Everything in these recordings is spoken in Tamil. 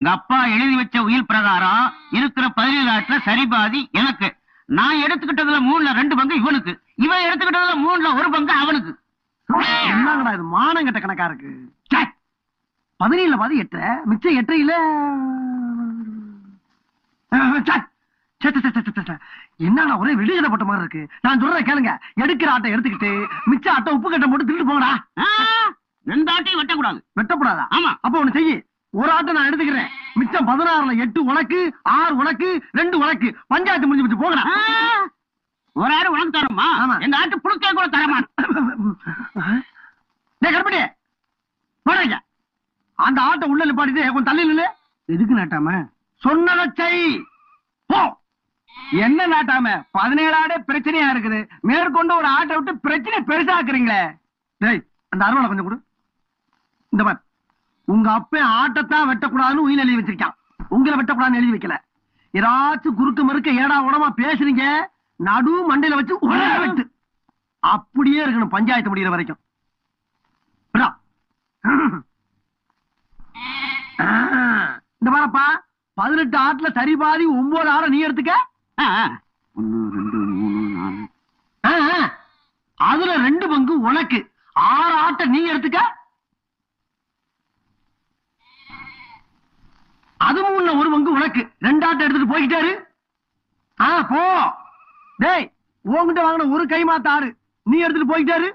எங்க அப்பா எழுதி வச்ச உயில் பிரகாரம் இருக்கிற 17 ஆட்டுல சரிபாதி எனக்கு. நான் எடுத்துக்கிட்டதுல 3ல 2 பங்கு இவனுக்கு, இவன் எடுத்துக்கிட்டதுல 3ல 1 பங்கு அவனுக்கு. என்னங்கடா இது மானம் கட்ட கணக்கா இருக்கு. 17ல பாதி 8 மிச்சம் 8ல என்னடா ஒரே வெளியில போட்ட மாதிரி இருக்கு. நான் சொல்றேன் கேளுங்க. எடுக்கிற ஆட்டை எடுத்துக்கிட்டு மிச்ச ஆட்டை உப்பு கட்டம் போட்டு திருட்டு போங்கடா. 2 ஆட்டையும் வெட்டக்கூடாது. வெட்டக்கூடாதா? ஆமா. அப்ப ஒண்ணு செய்யி, ஒரு ஆட்டை நான் எடுத்துக்கிறேன், மிச்சம் 16ல 8 உனக்கு, 6 உனக்கு, 2 உனக்கு. பஞ்சாயத்து முடிஞ்சு வச்சு போங்கடா. ஒரு ஆடு உனக்கு தரமா? எங்க ஆட்டு புழுக்கே கூட தரமான். கருப்படி போடாங்க. அந்த ஆட்டை உள்ள நிப்பாட்டிட்டு கொஞ்சம் தள்ளி நில்லு. எதுக்கு நாட்டாம? சொன்னதை செய். போ. என்ன நாட்டாம? 17 ஆடே பிரச்சனையா இருக்குது, மேற்கொண்டு ஒரு ஆட்டை விட்டு பிரச்சனை பெருசாக்குறீங்களே. டேய், அந்த அருவாளை கொஞ்சம் கொடு. இந்த மாதிரி உங்க அப்ப ஆட்டத்தான் வெட்டக்கூடாதுன்னு உயிர் எழுதி வச்சிருக்கான், உங்களை வெட்டக்கூடாதுன்னு எழுதி வைக்கல. ஏதாச்சும் குறுக்க மறுக்க ஏடா உடமா பேசுறீங்க, நடு மண்டையில வச்சு வெட்டு. அப்படியே இருக்கணும் பஞ்சாயத்து முடிகிற வரைக்கும். இந்த பாரப்பா, 18 ஆட்டுல சரிபாதி 9 ஆட நீ எடுத்துக்க. 1 2 3 4. அதுல 2 பங்கு உனக்கு, 6 ஆட்டை நீ எடுத்துக்க. அது 3ல 1 பங்கு உனக்கு, 2 ஆட்டை எடுத்துட்டு போய்கிட்டாரு. போ. டேய், உன்கிட்ட வாங்கின ஒரு கைமாத்த ஆடு நீ எடுத்துட்டு போய்கிட்டாரு.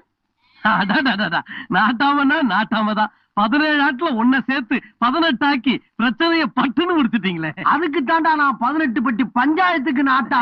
நாட்டாமன்னா நாட்டாமதான். 17 ஆட்டுல ஒன்ன சேர்த்து 18 ஆக்கி பிரச்சனைய பட்டுன்னு முடிச்சிட்டீங்களே. அதுக்கு தாண்டா நான் 18 பட்டி பஞ்சாயத்துக்கு நாட்டா.